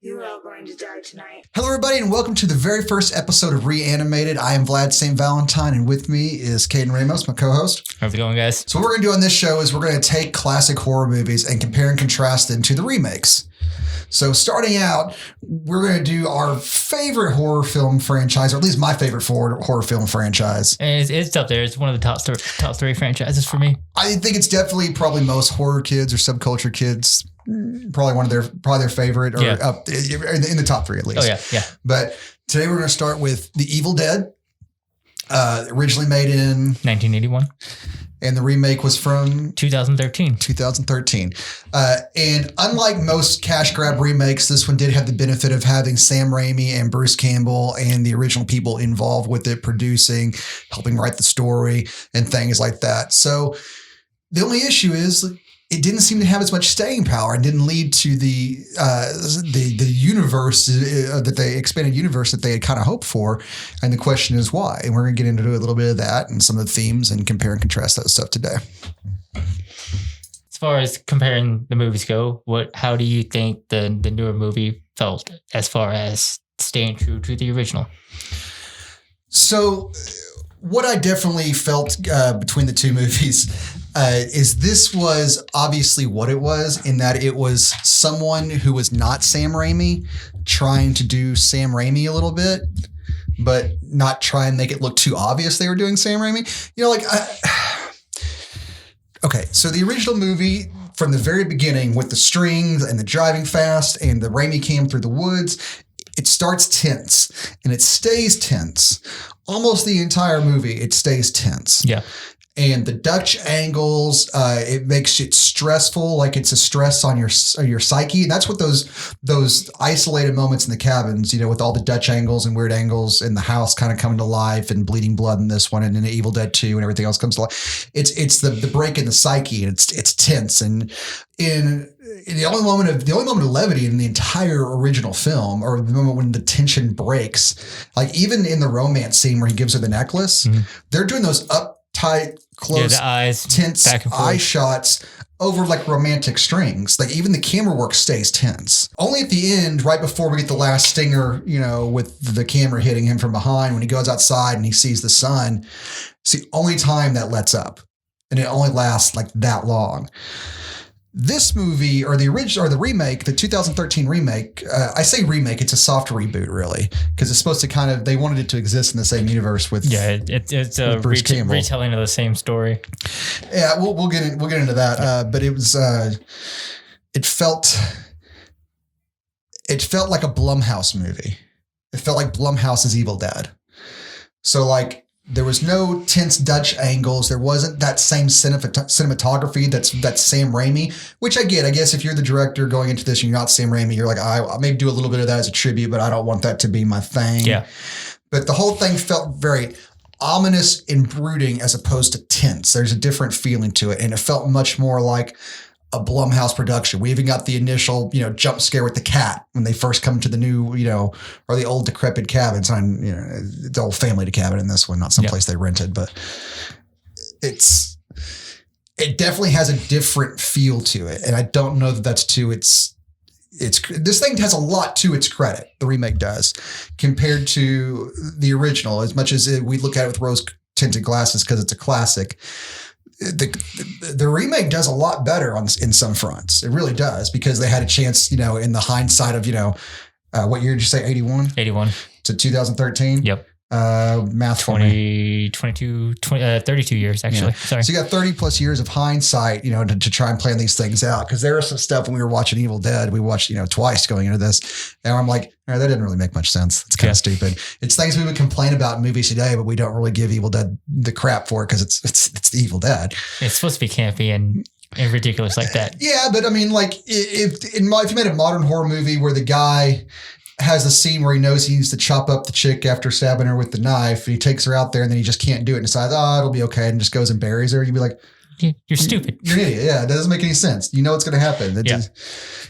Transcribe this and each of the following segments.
You are all going to die tonight. Hello, everybody, and welcome to the very first episode of Reanimated. I am Vlad St. Valentine, and with me is Caden Ramos, my co-host. How's it going, guys? So what we're going to do on this show is we're going to take classic horror movies and compare and contrast them to the remakes. So starting out, we're going to do our favorite horror film franchise, or at least my favorite horror film franchise. And it's up there. It's one of the top three franchises for me. I think it's definitely probably most horror kids or subculture kids. Probably their favorite, or up in the top three at least. Oh yeah. But today we're going to start with The Evil Dead, originally made in 1981, and the remake was from 2013. And unlike most cash grab remakes, this one did have the benefit of having Sam Raimi and Bruce Campbell and the original people involved with it, producing, helping write the story, and things like that. So the only issue is it didn't seem to have as much staying power and didn't lead to the universe that they expanded universe that they had kind of hoped for. And the question is why? And we're going to get into a little bit of that and some of the themes and compare and contrast that stuff today. As far as comparing the movies go, how do you think the newer movie felt as far as staying true to the original? So what I definitely felt between the two movies is this was obviously what it was, in that it was someone who was not Sam Raimi trying to do Sam Raimi a little bit, but not try and make it look too obvious they were doing Sam Raimi. You know, okay, so the original movie from the very beginning with the strings and the driving fast and the Raimi cam through the woods, it starts tense and it stays tense. Almost the entire movie, it stays tense. Yeah. And the Dutch angles, it makes it stressful, like it's a stress on your psyche. And that's what those isolated moments in the cabins, you know, with all the Dutch angles and weird angles in the house kind of coming to life, and bleeding blood in this one, and in Evil Dead 2 and everything else comes to life. It's the break in the psyche, and it's tense. And in the only moment of levity in the entire original film, or the moment when the tension breaks, like even in the romance scene where he gives her the necklace, they're doing those uptight, close, the eyes, tense eye shots over like romantic strings. Like even the camera work stays tense. Only at the end, right before we get the last stinger, you know, with the camera hitting him from behind, when he goes outside and he sees the sun, it's the only time that lets up. And it only lasts like that long. This movie, or the original, or the remake, the 2013 remake, I say remake, it's a soft reboot, really, because it's supposed to they wanted it to exist in the same universe with it's a retelling of the same story. Yeah, we'll get into that, but it was it felt like a Blumhouse movie. It felt like Blumhouse's Evil Dead. So like, there was no tense Dutch angles. There wasn't that same cinematography that's Sam Raimi, which I get. I guess if you're the director going into this and you're not Sam Raimi, you're like, I may do a little bit of that as a tribute, but I don't want that to be my thing. Yeah. But the whole thing felt very ominous and brooding as opposed to tense. There's a different feeling to it, and it felt much more like a Blumhouse production. We even got the initial, jump scare with the cat when they first come to the new, or the old decrepit cabins. And, the old family cabin in this one, not someplace they rented, but it definitely has a different feel to it. And I don't know that that's to its this thing has a lot to its credit. The remake does, compared to the original, as much as we look at it with rose tinted glasses because it's a classic. The remake does a lot better in some fronts. It really does, because they had a chance, in the hindsight of, what year did you say? 81? 81. To 2013? Yep. Math 32 years, actually. Yeah. Sorry. So you got 30 plus years of hindsight, to try and plan these things out. Because there was some stuff when we were watching Evil Dead, we watched, twice going into this. And I'm like, that didn't really make much sense. It's kind of stupid. It's things we would complain about in movies today, but we don't really give Evil Dead the crap for it because it's the Evil Dead. It's supposed to be campy and ridiculous like that. Yeah, but I mean, like, if you made a modern horror movie where the guy has the scene where he knows he needs to chop up the chick after stabbing her with the knife, and he takes her out there and then he just can't do it and decides, it'll be okay, and just goes and buries her, you'd be like, you're stupid. You're an idiot. Yeah, that doesn't make any sense. You know what's going to happen.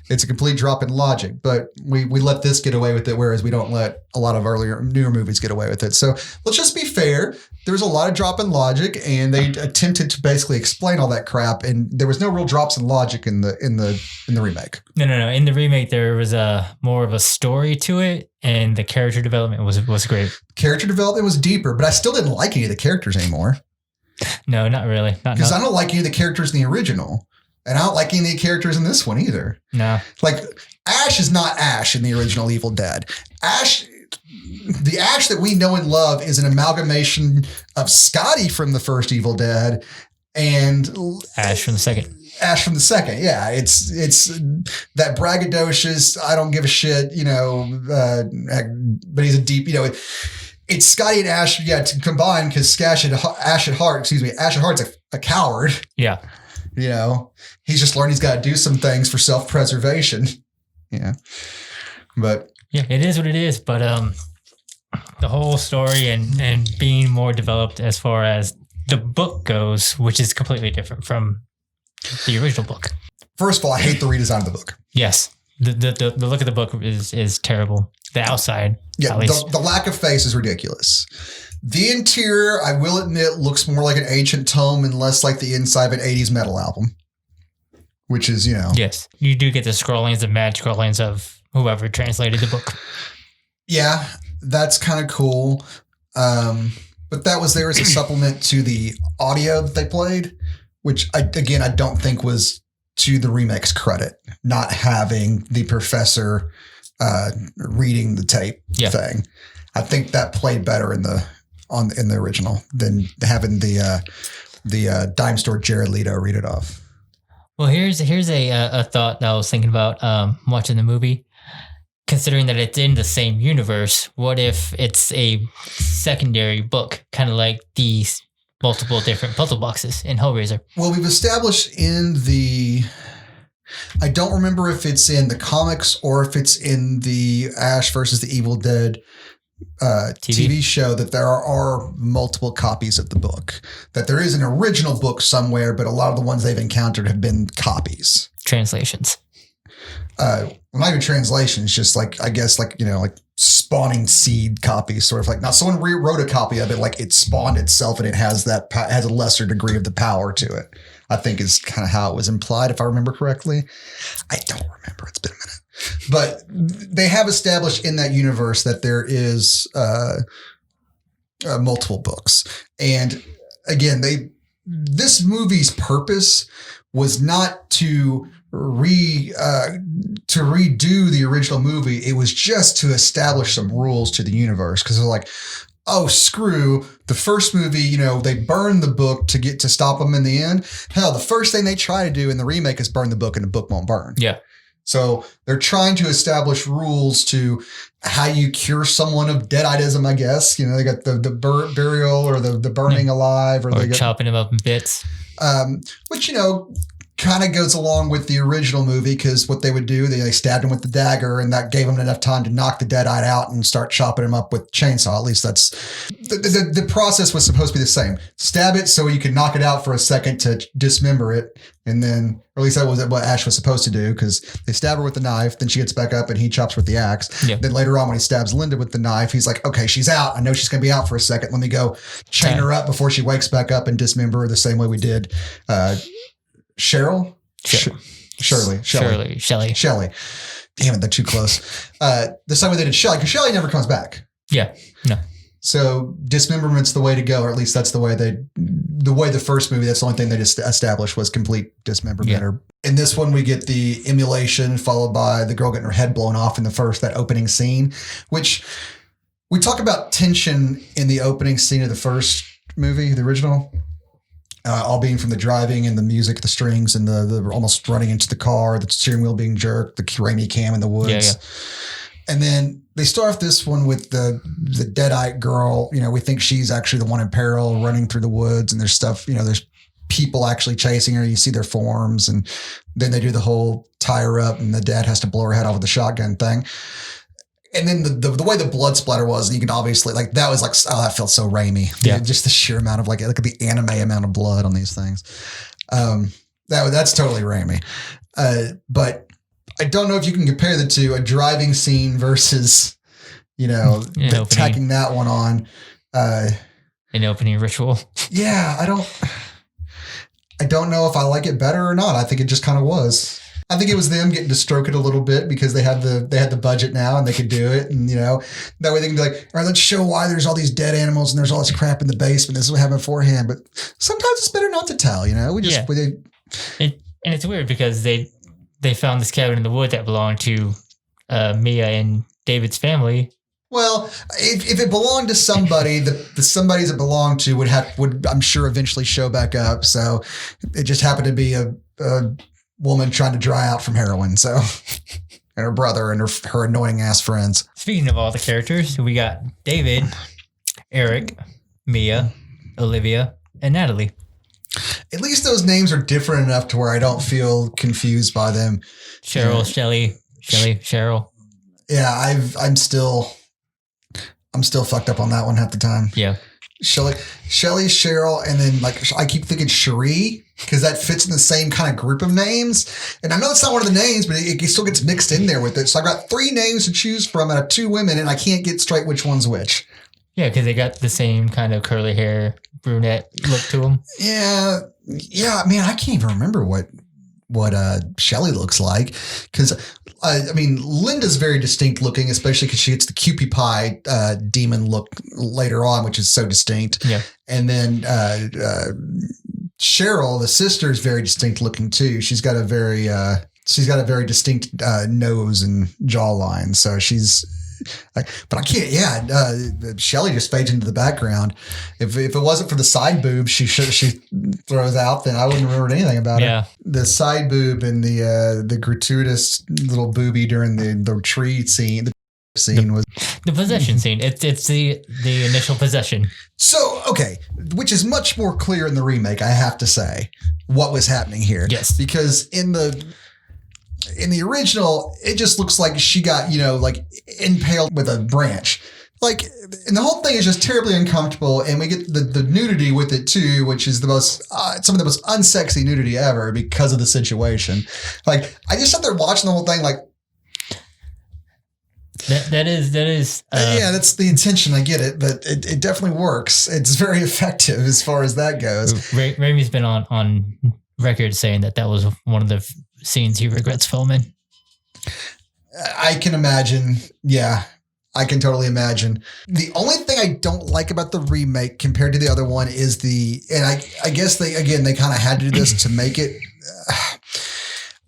It's a complete drop in logic. But we let this get away with it, whereas we don't let a lot of newer movies get away with it. So let's just be fair. there was a lot of drop in logic, and they attempted to basically explain all that crap, and there was no real drops in logic in the remake. No. In the remake, there was more of a story to it, and the character development was great. Character development was deeper, but I still didn't like any of the characters anymore. No, not really. Because I don't like any of the characters in the original, and I don't like any of the characters in this one either. No. Like, Ash is not Ash in the original Evil Dead. The Ash that we know and love is an amalgamation of Scotty from the first Evil Dead and Ash from the second. Ash from the second, yeah. It's that braggadocious, I don't give a shit, but he's a deep, it's Scotty and Ash, to combine, because Ash at Heart's a coward. Yeah. He's just learned he's got to do some things for self-preservation. Yeah. But yeah, it is what it is. But the whole story and being more developed as far as the book goes, which is completely different from the original book. First of all, I hate the redesign of the book. Yes. The look of the book is terrible. The outside. Yeah, the lack of face is ridiculous. The interior, I will admit, looks more like an ancient tome and less like the inside of an 80s metal album. Which is, Yes. You do get the mad scrollings of whoever translated the book. Yeah, that's kind of cool. But that was there as a supplement to the audio that they played, which, I don't think was to the remake's credit, not having the professor reading the tape thing. I think that played better in the original than having the dime store Jared Leto read it off. Well, here's a thought that I was thinking about watching the movie. Considering that it's in the same universe, what if it's a secondary book, kind of like these multiple different puzzle boxes in Hellraiser? Well, we've established I don't remember if it's in the comics or if it's in the Ash versus the Evil Dead TV show that there are multiple copies of the book. That there is an original book somewhere, but a lot of the ones they've encountered have been copies. Translations. Well, not even translations, just like spawning seed copies, sort of like, now someone rewrote a copy of it, like it spawned itself and it has has a lesser degree of the power to it. I think is kind of how it was implied, if I remember correctly. I don't remember. It's been a minute. But they have established in that universe that there is multiple books. And again, this movie's purpose was not to redo the original movie. It was just to establish some rules to the universe, because they're like, oh, screw the first movie, they burned the book to stop them in the end. Hell, the first thing they try to do in the remake is burn the book, and the book won't burn. Yeah. So they're trying to establish rules to how you cure someone of deaditeism, I guess. They got the burial or the burning alive, or they got chopping them up in bits. Which, kind of goes along with the original movie, because what they would do, they stabbed him with the dagger, and that gave him enough time to knock the deadite out and start chopping him up with chainsaw. At least that's the process was supposed to be the same. Stab it so you can knock it out for a second to dismember it, and then, or at least that was what Ash was supposed to do, because they stab her with the knife, then she gets back up and he chops with the axe. Yeah. Then later on, when he stabs Linda with the knife, he's like, okay, she's out. I know she's going to be out for a second. Let me go chain her up before she wakes back up and dismember her the same way we did Shelley. Damn it, they're too close. The same way they did Shelley, because Shelley never comes back. Yeah, no. So dismemberment's the way to go, or at least that's the way the first movie, that's the only thing they just established was complete dismemberment. Yeah. In this one, we get the emulation followed by the girl getting her head blown off in that opening scene, which we talk about tension in the opening scene of the first movie, the original. All being from the driving and the music, the strings, and the almost running into the car, the steering wheel being jerked, the Raimi cam in the woods. Yeah. And then they start off this one with the deadite girl. We think she's actually the one in peril running through the woods, and there's stuff, there's people actually chasing her. You see their forms, and then they do the whole tie her up, and the dad has to blow her head off with the shotgun thing. And then the way the blood splatter was, and you can obviously, that was like, oh, that felt so Raimi. Yeah. Just the sheer amount of look at the anime amount of blood on these things. That's totally Raimi. But I don't know if you can compare the two, a driving scene versus, tacking that one on. an opening ritual. Yeah, I don't know if I like it better or not. I think it just kind of was. I think it was them getting to stroke it a little bit because they had the budget now and they could do it. And, that way they can be like, all right, let's show why there's all these dead animals and there's all this crap in the basement. This is what happened beforehand. But sometimes it's better not to tell, And it's weird because they found this cabin in the wood that belonged to Mia and David's family. Well, if it belonged to somebody, the somebodies it belonged to would I'm sure eventually show back up. So it just happened to be a woman trying to dry out from heroin. So, and her brother and her annoying ass friends. Speaking of all the characters, we got David, Eric, Mia, Olivia, and Natalie. At least those names are different enough to where I don't feel confused by them. Cheryl, Shelley, Cheryl. Yeah, I'm still fucked up on that one half the time. Yeah. Shelley, Cheryl, and then I keep thinking Cherie because that fits in the same kind of group of names. And I know it's not one of the names, but it still gets mixed in there with it. So I've got 3 names to choose from out of 2 women, and I can't get straight which one's which. Yeah, because they got the same kind of curly hair, brunette look to them. Yeah, man, I can't even remember what Shelley looks like because Linda's very distinct looking, especially because she gets the Kewpie Pie demon look later on, which is so distinct. Yeah, and then Cheryl, the sister, is very distinct looking too. She's got a very distinct nose and jawline, so she's. But I can't. Yeah, Shelley just fades into the background. If it wasn't for the side boob she throws out, then I wouldn't remember anything about it. The side boob and the gratuitous little boobie during the tree scene. Was the possession scene. It's the initial possession. So okay, which is much more clear in the remake. I have to say what was happening here. Yes, because in the original, it just looks like she got, impaled with a branch. And the whole thing is just terribly uncomfortable. And we get the nudity with it too, which is some of the most unsexy nudity ever because of the situation. I just sat there watching the whole thing that is. Yeah, that's the intention. I get it, but it definitely works. It's very effective as far as that goes. Raimi's been on record saying that was one of the scenes he regrets filming. I can imagine. Yeah, I can totally imagine. The only thing I don't like about the remake compared to the other one is and I guess they kind of had to do this to make it.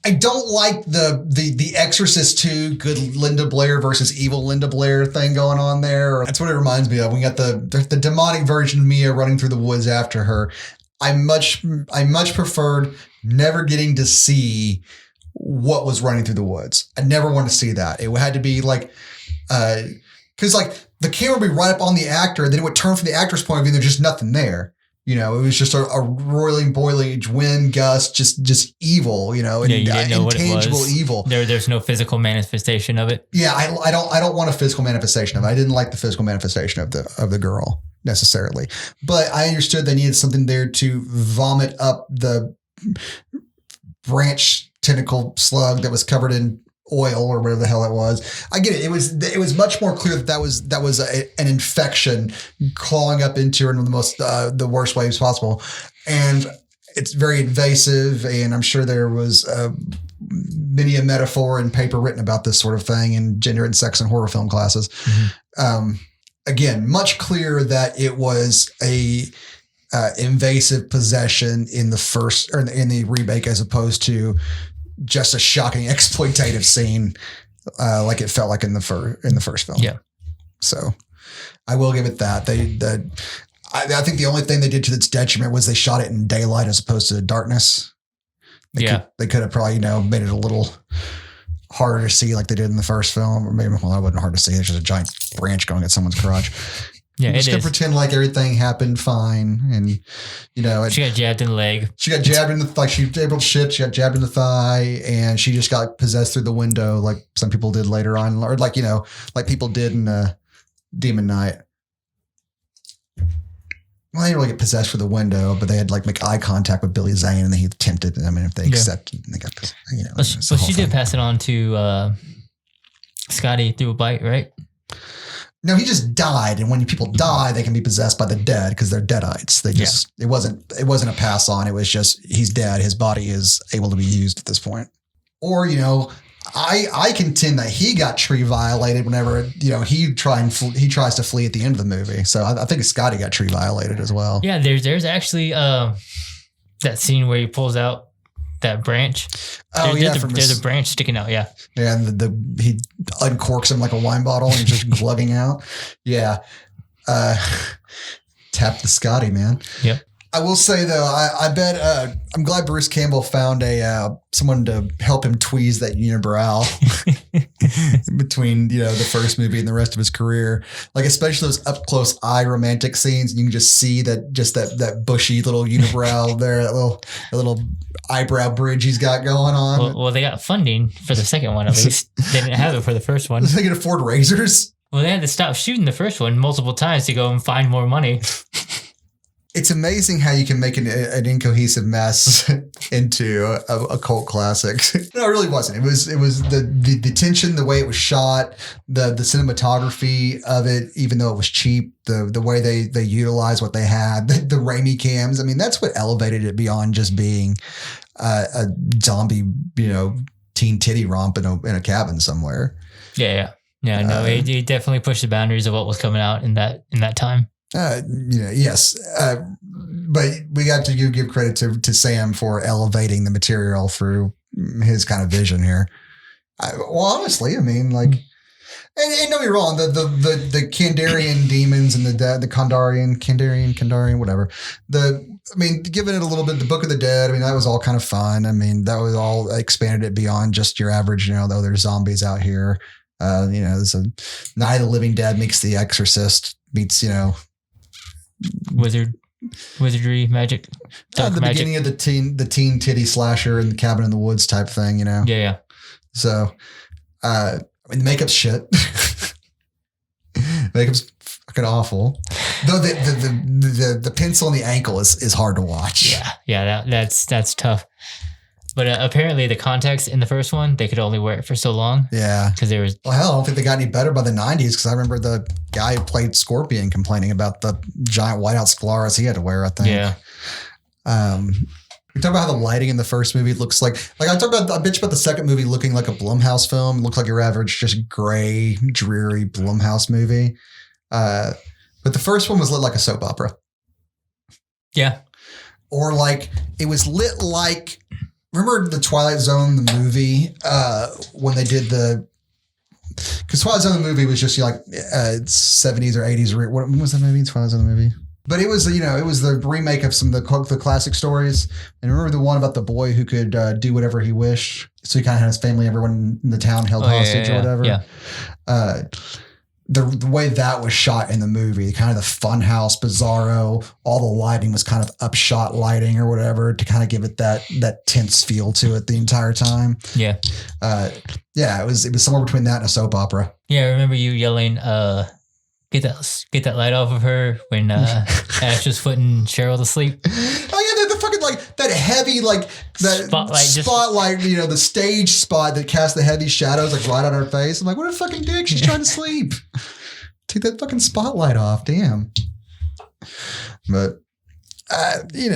I don't like the Exorcist 2 good Linda Blair versus evil Linda Blair thing going on there. That's what it reminds me of. We got the demonic version of Mia running through the woods after her. I much preferred never getting to see what was running through the woods. I never want to see that. It had to be because the camera would be right up on the actor, and then it would turn from the actor's point of view, and there's just nothing there. It was just a roiling, boiling wind gust, just evil, and you didn't know intangible what it was. Evil. There's no physical manifestation of it. Yeah, I don't want a physical manifestation of it. I didn't like the physical manifestation of the girl necessarily, but I understood they needed something there to vomit up the branch tentacle slug that was covered in oil or whatever the hell it was. I get it. It was much more clear that was an infection clawing up into her in the worst ways possible, and it's very invasive. And I'm sure there was many a metaphor and paper written about this sort of thing in gender and sex and horror film classes. Mm-hmm. Again, much clearer that it was a invasive possession in the first or in the remake, as opposed to just a shocking exploitative scene, like it felt like in the first film. Yeah. So I will give it that. I think the only thing they did to its detriment was they shot it in daylight as opposed to darkness. They could have probably made it a little harder to see like they did in the first film, or maybe that wasn't hard to see. There's just a giant branch going at someone's crotch. Yeah, just gonna pretend like everything happened fine, and she got jabbed in the leg. She got jabbed in the she was able to shit. She got jabbed in the thigh, and she just got possessed through the window, like some people did later on, or like people did in Demon Knight. Well, they didn't really get possessed through the window, but they had make eye contact with Billy Zane, and then he tempted them. And if they accepted, they got this. But she did pass it on to Scotty through a bite, right? No, he just died, and when people die, they can be possessed by the dead because they're deadites. They just it wasn't a pass on. It was just he's dead. His body is able to be used at this point. Or I contend that he got tree violated whenever he tries to flee at the end of the movie. So I think Scotty got tree violated as well. Yeah, there's actually that scene where he pulls out that branch. There's a branch sticking out. Yeah, and he uncorks him like a wine bottle and just glugging out. Yeah, tap the Scotty, man. Yep. I will say though, I bet I'm glad Bruce Campbell found someone to help him tweeze that unibrow between the first movie and the rest of his career. Like especially those up close eye romantic scenes, you can just see that bushy little unibrow there, that little eyebrow bridge he's got going on. Well, they got funding for the second one at least. They didn't have it for the first one. They could afford razors. Well, they had to stop shooting the first one multiple times to go and find more money. It's amazing how you can make an incohesive mess into a cult classic. No, it really wasn't. It was the tension, the way it was shot, the cinematography of it, even though it was cheap, the way they utilized what they had, the Raimi cams. I mean, that's what elevated it beyond just being a zombie, teen titty romp in a cabin somewhere. Yeah. No, he definitely pushed the boundaries of what was coming out in that time. Yes. But we got to give credit to Sam for elevating the material through his kind of vision here. Honestly, I mean, like, and don't be wrong, the Kandarian demons and the Kandarian, whatever. Giving it a little bit, the Book of the Dead, I mean, that was all kind of fun. I mean, that was all expanded it beyond just your average, though there's zombies out here. There's a Night of the Living Dead meets The Exorcist meets, wizardry, magic, dark the magic. Beginning of the teen titty slasher in the cabin in the woods type thing, Yeah. So, the makeup's shit. Makeup's fucking awful. Though the pencil in the ankle is hard to watch. Yeah, that's tough. But apparently the context in the first one, they could only wear it for so long. Yeah. Because there was... Well, hell, I don't think they got any better by the 90s because I remember the guy who played Scorpion complaining about the giant whiteout scleras he had to wear, I think. Yeah. We talk about how the lighting in the first movie looks like I bitch about the second movie looking like a Blumhouse film. It looked like your average just gray, dreary Blumhouse movie. But the first one was lit like a soap opera. Yeah. Or it was lit like... Remember the Twilight Zone, the movie, when they did because Twilight Zone, the movie was just 70s or 80s. What was that movie? Twilight Zone, the movie. But it was, it was the remake of some of the classic stories. And remember the one about the boy who could do whatever he wished. So he kind of had his family, everyone in the town held hostage or whatever. Yeah. The way that was shot in the movie, kind of the funhouse, bizarro, all the lighting was kind of upshot lighting or whatever to kind of give it that tense feel to it the entire time. Yeah. It was somewhere between that and a soap opera. Yeah, I remember you yelling, get that light off of her when Ash was putting Cheryl to sleep. Oh yeah, the fucking that heavy that spotlight, the stage spot that casts the heavy shadows right on her face. I'm like, what a fucking dick! She's trying to sleep. Take that fucking spotlight off, damn. But the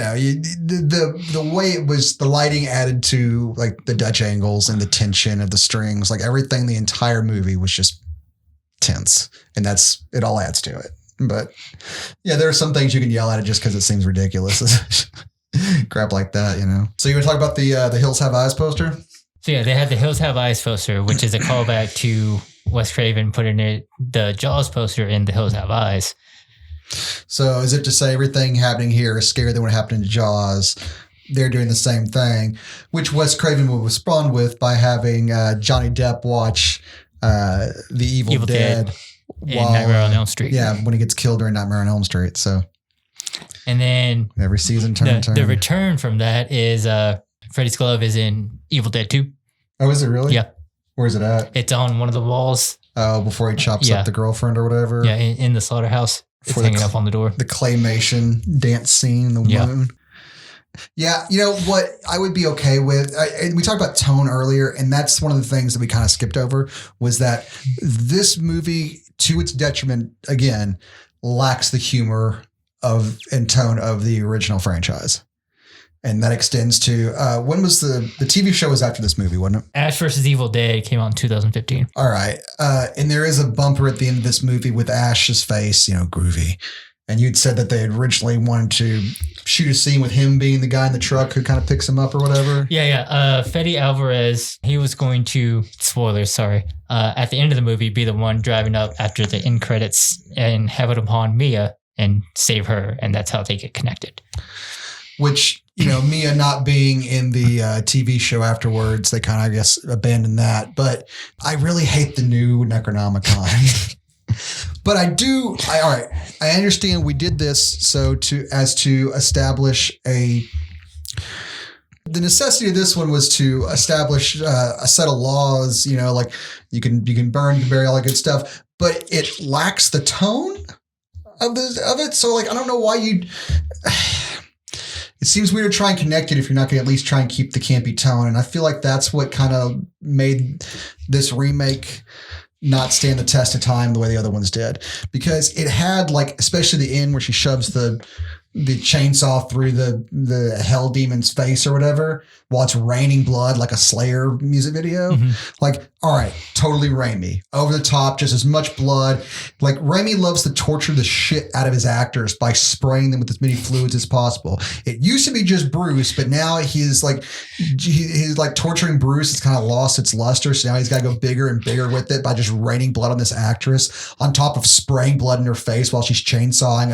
way it was, the lighting added to the Dutch angles and the tension of the strings, everything. The entire movie was just tense, and it all adds to it. But yeah, there are some things you can yell at it just because it seems ridiculous. Crap like that, So you want to talk about the Hills Have Eyes poster? So yeah, they had the Hills Have Eyes poster, which is a callback to Wes Craven putting the Jaws poster in the Hills Have Eyes. So as if to say everything happening here is scarier than what happened in Jaws. They're doing the same thing, which Wes Craven will respond with by having Johnny Depp watch The Evil Dead in Nightmare on Elm Street. Yeah, when he gets killed during Nightmare on Elm Street. So, and then every season turn. The return from that is Freddy's glove is in Evil Dead 2. Oh, is it really? Yeah. Where's it at? It's on one of the walls. Oh, before he chops up the girlfriend or whatever. Yeah, in the slaughterhouse. It's hanging up on the door. The claymation dance scene in the moon. Yeah, what I would be okay with, we talked about tone earlier, and that's one of the things that we kind of skipped over, was that this movie to its detriment, again, lacks the humor and tone of the original franchise. And that extends to when was the TV show was after this movie, wasn't it? Ash vs. Evil Dead came out in 2015. All right. And there is a bumper at the end of this movie with Ash's face, groovy. And you'd said that they had originally wanted to shoot a scene with him being the guy in the truck who kind of picks him up or whatever. Yeah. Fede Alvarez, he was going to, spoilers, sorry, at the end of the movie, be the one driving up after the end credits and have it upon Mia and save her. And that's how they get connected. Which, Mia not being in the TV show afterwards, they kind of, I guess, abandoned that. But I really hate the new Necronomicon. But I understand we did this to establish the necessity of this one was to establish a set of laws, like you can burn, you can bury, all that good stuff, but it lacks the tone of it. So like, I don't know why it seems weird to try and connect it if you're not going to at least try and keep the campy tone. And I feel like that's what kind of made this remake not stand the test of time the way the other ones did, because it had, like, especially the end where she shoves the chainsaw through the hell demon's face or whatever while it's raining blood like a Slayer music video. Mm-hmm. Like, all right, totally Raimi. Over the top, just as much blood. Like, Raimi loves to torture the shit out of his actors by spraying them with as many fluids as possible. It used to be just Bruce, but now he's like torturing Bruce. It's kind of lost its luster. So now he's got to go bigger and bigger with it by just raining blood on this actress on top of spraying blood in her face while she's chainsawing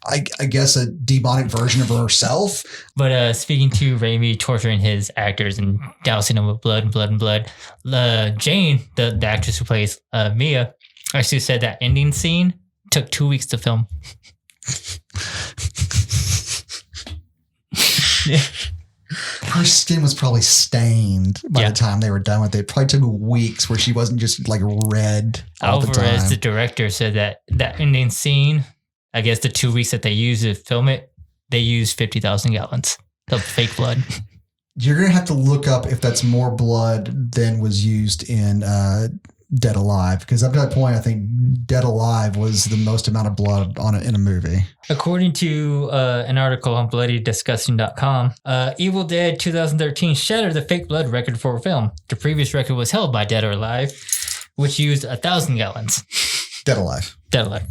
I guess a demonic version of herself. But speaking to Raimi torturing his actors and dousing them with blood and blood and blood, Jane, the actress who plays Mia, actually said that ending scene took 2 weeks to film. Her skin was probably stained by the time they were done with it. It probably took weeks where she wasn't just like red all the time. Alvarez, the director, said that ending scene, I guess the 2 weeks that they used to film it, they used 50,000 gallons of fake blood. You're going to have to look up if that's more blood than was used in Dead Alive, because up to that point, I think Dead Alive was the most amount of blood on it in a movie. According to an article on bloodydisgusting.com, Evil Dead 2013 shattered the fake blood record for a film. The previous record was held by Dead or Alive, which used 1,000 gallons. Dead Alive. Dead Alive.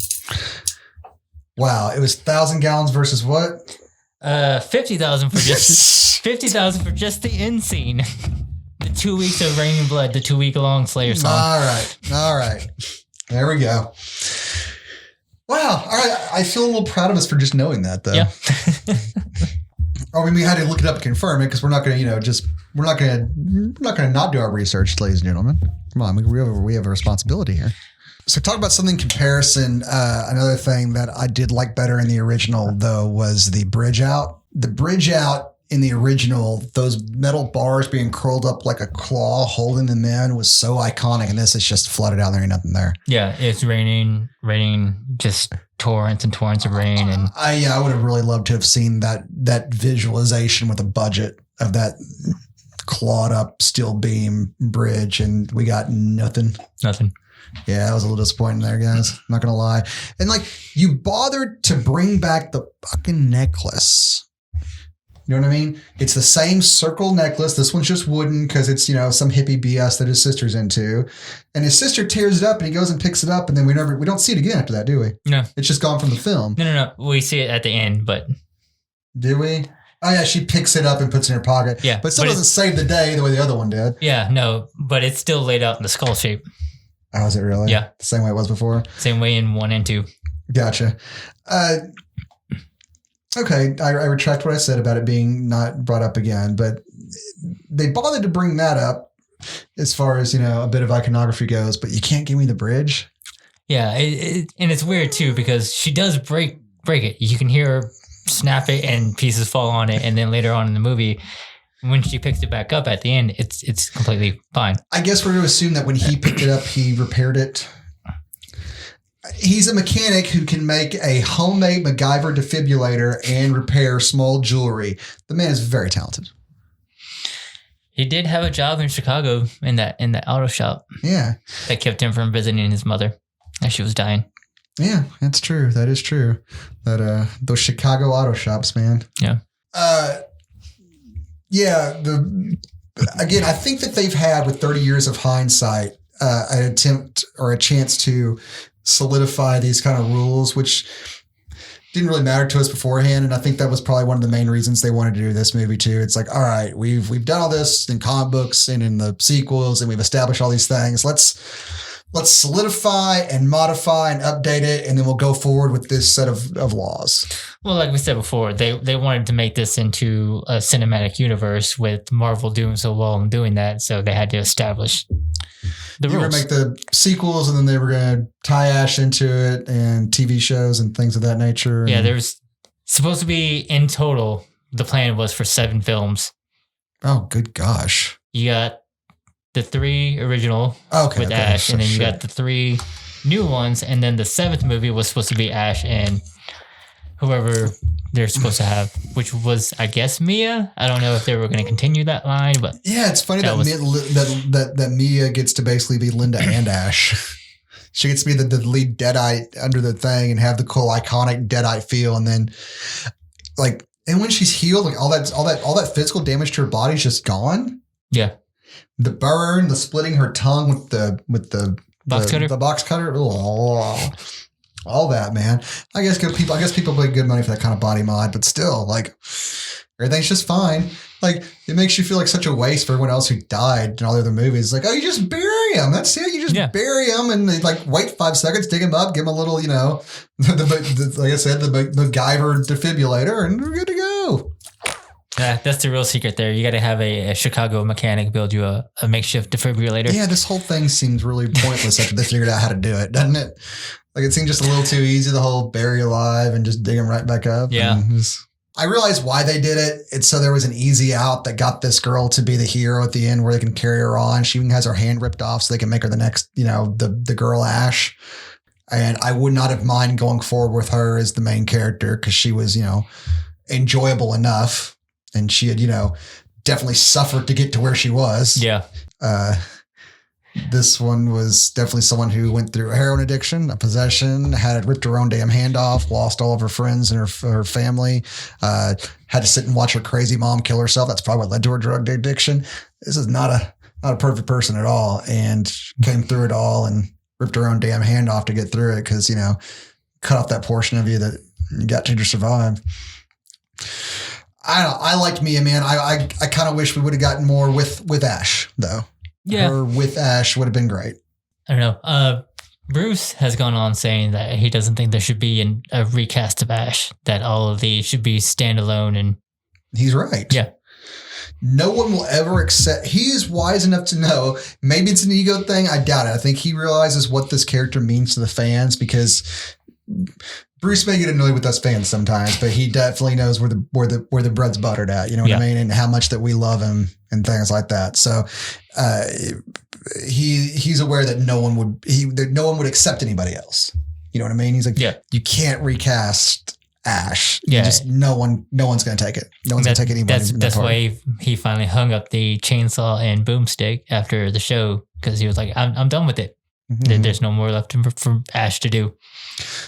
Wow, it was 1,000 gallons versus what? 50,000 for just 50,000 for just the end scene. The 2 weeks of Raining Blood, the 2 week long Slayer song. All right. There we go. Wow. All right. I feel a little proud of us for just knowing that, though. Yeah. I mean, we had to look it up and confirm it because we're not going to, we're not going to not do our research, ladies and gentlemen. Come on, we have a responsibility here. So talk about something in comparison. Another thing that I did like better in the original, though, was the bridge out. The bridge out in the original, those metal bars being curled up like a claw holding them in was so iconic. And this is just flooded out. There ain't nothing there. Yeah, it's raining, just torrents and torrents of rain. And I would have really loved to have seen that visualization with a budget of that clawed up steel beam bridge, and we got nothing. Yeah, that was a little disappointing there, guys. I'm not going to lie. And like, you bothered to bring back the fucking necklace. You know what I mean? It's the same circle necklace. This one's just wooden because it's, some hippie BS that his sister's into. And his sister tears it up and he goes and picks it up, and then we don't see it again after that, do we? No. It's just gone from the film. No. We see it at the end, but... Do we? Oh, yeah, she picks it up and puts it in her pocket. Yeah. But it still doesn't save the day the way the other one did. Yeah, no, but it's still laid out in the skull shape. Oh, is it really? Yeah. The same way it was before? Same way in 1 and 2. Gotcha. Okay, I retract what I said about it being not brought up again, but they bothered to bring that up as far as, a bit of iconography goes, but you can't give me the bridge. Yeah, and it's weird, too, because she does break it. You can hear her snap it and pieces fall on it, and then later on in the movie... when she picks it back up at the end, it's completely fine. I guess we're going to assume that when he picked it up, he repaired it. He's a mechanic who can make a homemade MacGyver defibrillator and repair small jewelry. The man is very talented. He did have a job in Chicago in that auto shop. Yeah. That kept him from visiting his mother. That shit was dying. Yeah, that's true. That is true. That those Chicago auto shops, man. Yeah. Yeah. Again, I think that they've had, with 30 years of hindsight, an attempt or a chance to solidify these kind of rules, which didn't really matter to us beforehand. And I think that was probably one of the main reasons they wanted to do this movie too. It's like, all right, we've done all this in comic books and in the sequels, and we've established all these things. Let's solidify and modify and update it, and then we'll go forward with this set of laws. Well, like we said before, they wanted to make this into a cinematic universe, with Marvel doing so well in doing that, so they had to establish the rules. They were going to make the sequels, and then they were going to tie Ash into it, and TV shows and things of that nature. Yeah, there's supposed to be, in total, the plan was for 7 films. Oh, good gosh. You got the 3 original with Ash, and then you got the 3 new ones, and then the 7th movie was supposed to be Ash and whoever they're supposed to have, which was, I guess, Mia. I don't know if they were going to continue that line, but yeah, it's funny that Mia gets to basically be Linda and Ash. She gets to be the lead Deadite under the thing and have the cool iconic Deadite feel, and then like, and when she's healed, like all that physical damage to her body's just gone. Yeah. The burn, the splitting her tongue with the box cutter. The box cutter. Oh, all that, man. I guess people pay good money for that kind of body mod, but still, like, everything's just fine. Like, it makes you feel like such a waste for everyone else who died in all the other movies. Like, oh, you just bury him. That's it. You just bury him and they, like, wait 5 seconds, dig him up, give him a little, like I said, the MacGyver defibrillator, and we're good to go. That's the real secret there. You got to have a Chicago mechanic build you a makeshift defibrillator. Yeah, this whole thing seems really pointless after they figured out how to do it, doesn't it? Like, it seemed just a little too easy, the whole bury alive and just dig him right back up. Yeah. I realized why they did it. It's so there was an easy out that got this girl to be the hero at the end, where they can carry her on. She even has her hand ripped off so they can make her the next, the girl Ash. And I would not have minded going forward with her as the main character, because she was, enjoyable enough. And she had, definitely suffered to get to where she was. Yeah. This one was definitely someone who went through a heroin addiction, a possession, had ripped her own damn hand off, lost all of her friends and her family, had to sit and watch her crazy mom kill herself. That's probably what led to her drug addiction. This is not a perfect person at all, and came through it all and ripped her own damn hand off to get through it, because, cut off that portion of you that you got to survive. I don't know. I liked Mia, man. I kind of wish we would have gotten more with Ash, though. Yeah. Her with Ash would have been great. I don't know. Bruce has gone on saying that he doesn't think there should be a recast of Ash, that all of these should be standalone. And he's right. Yeah. No one will ever accept. He is wise enough to know. Maybe it's an ego thing. I doubt it. I think he realizes what this character means to the fans, because Bruce may get annoyed with us fans sometimes, but he definitely knows where the bread's buttered at. You know what I mean? And how much that we love him and things like that. So he's aware that no one would accept anybody else. You know what I mean? He's like, you can't recast Ash. Yeah. No one's going to take it. No one's going to take anybody. That's why he finally hung up the chainsaw and boomstick after the show, because he was like, I'm done with it. Mm-hmm. There's no more left for Ash to do.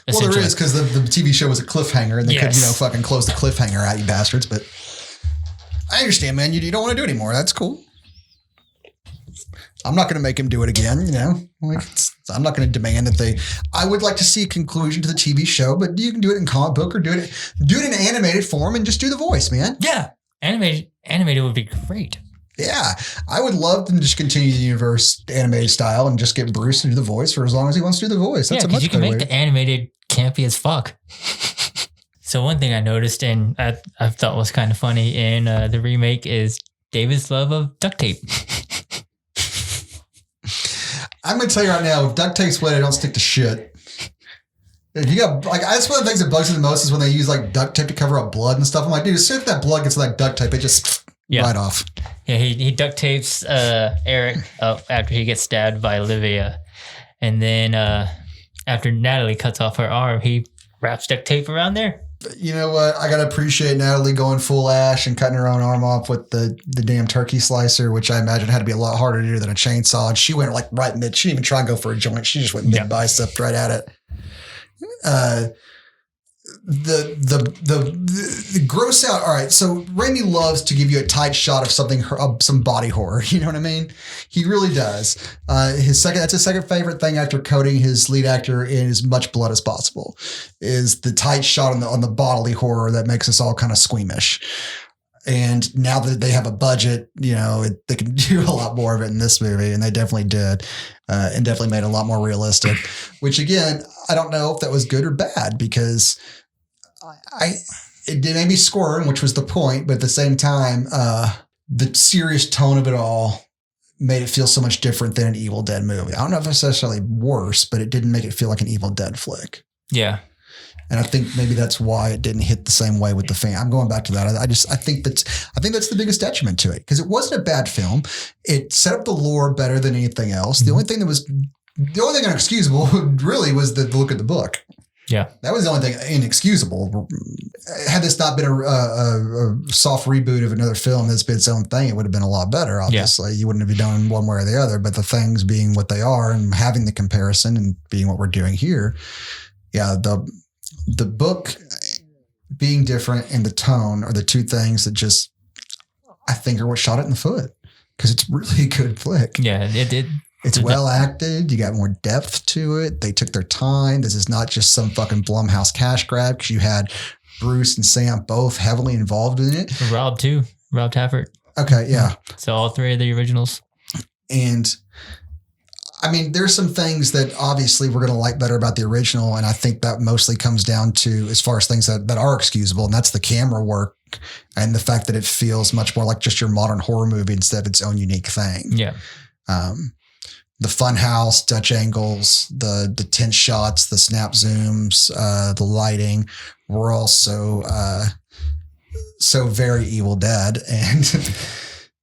Well, there is, because the TV show was a cliffhanger, and they could, fucking close the cliffhanger out, you bastards. But I understand, man. You don't want to do it anymore. That's cool. I'm not going to make him do it again. I'm not going to demand that I would like to see a conclusion to the TV show, but you can do it in comic book, or do it in animated form and just do the voice, man. Yeah, animated would be great. Yeah, I would love to just continue the universe animated style and just get Bruce to do the voice for as long as he wants to do the voice. That's a much better way. You can make the animated campy as fuck. So one thing I noticed, and I thought was kind of funny in the remake, is David's love of duct tape. I'm going to tell you right now, if duct tape's wet, I don't stick to shit. If you got, that's one of the things that bugs me the most, is when they use duct tape to cover up blood and stuff. I'm like, dude, as soon as that blood gets to duct tape, it just right off. Yeah, he duct tapes Eric up after he gets stabbed by Olivia. And then after Natalie cuts off her arm, he wraps duct tape around there. You know what? I gotta appreciate Natalie going full Ash and cutting her own arm off with the damn turkey slicer, which I imagine had to be a lot harder to do than a chainsaw. And she went like right mid. She didn't even try and go for a joint. She just went mid bicep right at it. The gross out. All right, so Raimi loves to give you a tight shot of something, some body horror. You know what I mean? He really does. That's his second favorite thing after coating his lead actor in as much blood as possible. Is the tight shot on the bodily horror that makes us all kind of squeamish. And now that they have a budget, they can do a lot more of it in this movie, and they definitely did, and definitely made it a lot more realistic. Which again, I don't know if that was good or bad because. It did make me squirm, which was the point, but at the same time, the serious tone of it all made it feel so much different than an Evil Dead movie. I don't know if it's necessarily worse, but it didn't make it feel like an Evil Dead flick. Yeah. And I think maybe that's why it didn't hit the same way with the fan. I'm going back to that. I think that's the biggest detriment to it because it wasn't a bad film. It set up the lore better than anything else. The only thing inexcusable really was the look at the book. Yeah. That was the only thing inexcusable. Had this not been a soft reboot of another film that's been its own thing, it would have been a lot better, obviously. Yeah. You wouldn't have done one way or the other, but the things being what they are and having the comparison and being what we're doing here, the book being different and the tone are the two things that just, I think, are what shot it in the foot because it's really a good flick. Yeah, it did. It's well acted. You got more depth to it. They took their time. This is not just some fucking Blumhouse cash grab because you had Bruce and Sam both heavily involved in it. Rob too. Rob Taffert. Okay, yeah. So all three of the originals. And I mean, there's some things that obviously we're going to like better about the original. And I think that mostly comes down to as far as things that are excusable. And that's the camera work and the fact that it feels much more like just your modern horror movie instead of its own unique thing. Yeah. The funhouse, Dutch angles, the tense shots, the snap zooms, the lighting were all so very Evil Dead. And